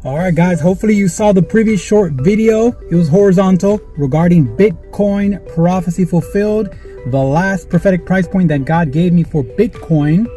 All right, guys, hopefully you saw the previous short video. It was horizontal regarding Bitcoin prophecy fulfilled. The last prophetic price point that God gave me for Bitcoin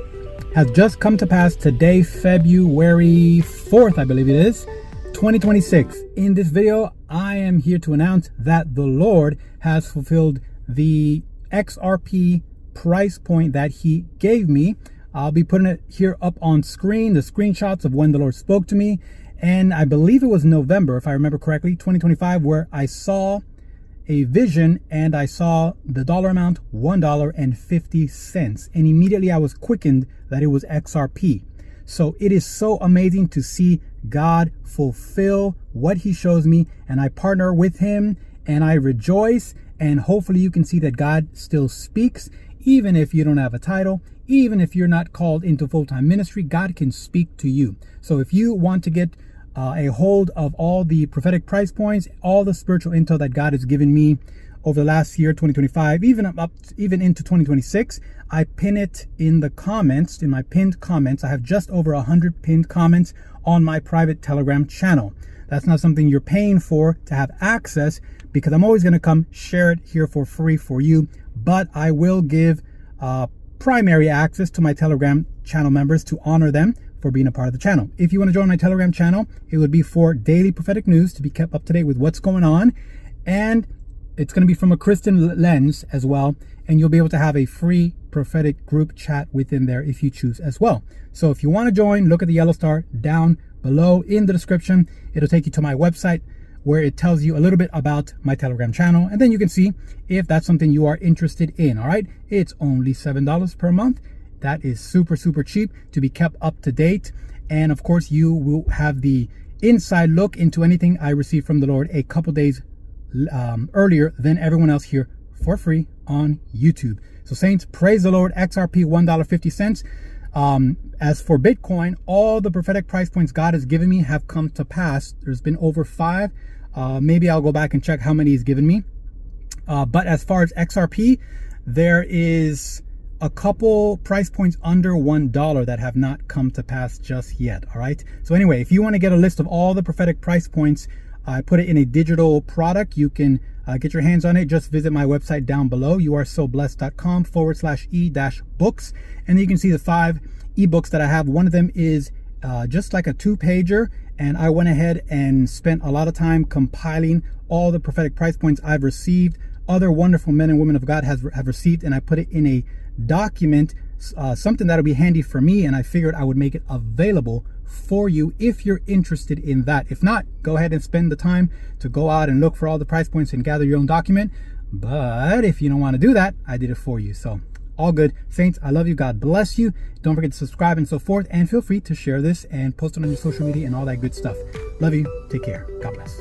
has just come to pass today, February 4th, I believe it is, 2026. In this video, I am here to announce that the Lord has fulfilled the XRP price point that he gave me. I'll be putting it here up on screen, the screenshots of when the Lord spoke to me. And I believe it was November, if I remember correctly, 2025, where I saw a vision and I saw the dollar amount, $1.50. And immediately I was quickened that it was XRP. So it is so amazing to see God fulfill what he shows me, and I partner with him and I rejoice. And hopefully you can see that God still speaks, even if you don't have a title, even if you're not called into full-time ministry, God can speak to you. So if you want to get a hold of all the prophetic price points, all the spiritual intel that God has given me over the last year, 2025, even into 2026, I pin it in the comments, in my pinned comments. I have just over 100 pinned comments on my private Telegram channel. That's not something you're paying for to have access, because I'm always going to come share it here for free for you. But I will give primary access to my Telegram channel members to honor them for being a part of the channel. If you want to join my Telegram channel, it would be for daily prophetic news, to be kept up to date with what's going on. And it's going to be from a Christian lens as well. And you'll be able to have a free prophetic group chat within there if you choose as well. So if you want to join, look at the yellow star down below in the description. It'll take you to my website, where it tells you a little bit about my Telegram channel. And then you can see if that's something you are interested in. All right. It's only $7 per month. That is super, super cheap to be kept up to date. And of course, you will have the inside look into anything I receive from the Lord a couple days earlier than everyone else here for free on YouTube. So saints, praise the Lord. XRP, $1.50. As for Bitcoin, all the prophetic price points God has given me have come to pass. There's been over 5. Maybe I'll go back and check how many he's given me. But as far as XRP, there is a couple price points under $1 that have not come to pass just yet. All right. So anyway, if you want to get a list of all the prophetic price points, I put it in a digital product. You can get your hands on it. Just visit my website down below, youaresoblessed.com/e-books. And you can see the 5 ebooks that I have. One of them is just like a 2-pager. And I went ahead and spent a lot of time compiling all the prophetic price points I've received, other wonderful men and women of God have received, and I put it in a document, something that'll be handy for me. And I figured I would make it available for you if you're interested in that. If not, go ahead and spend the time to go out and look for all the price points and gather your own document. But if you don't want to do that, I did it for you. So all good. Saints, I love you. God bless you. Don't forget to subscribe and so forth. And feel free to share this and post it on your social media and all that good stuff. Love you. Take care. God bless.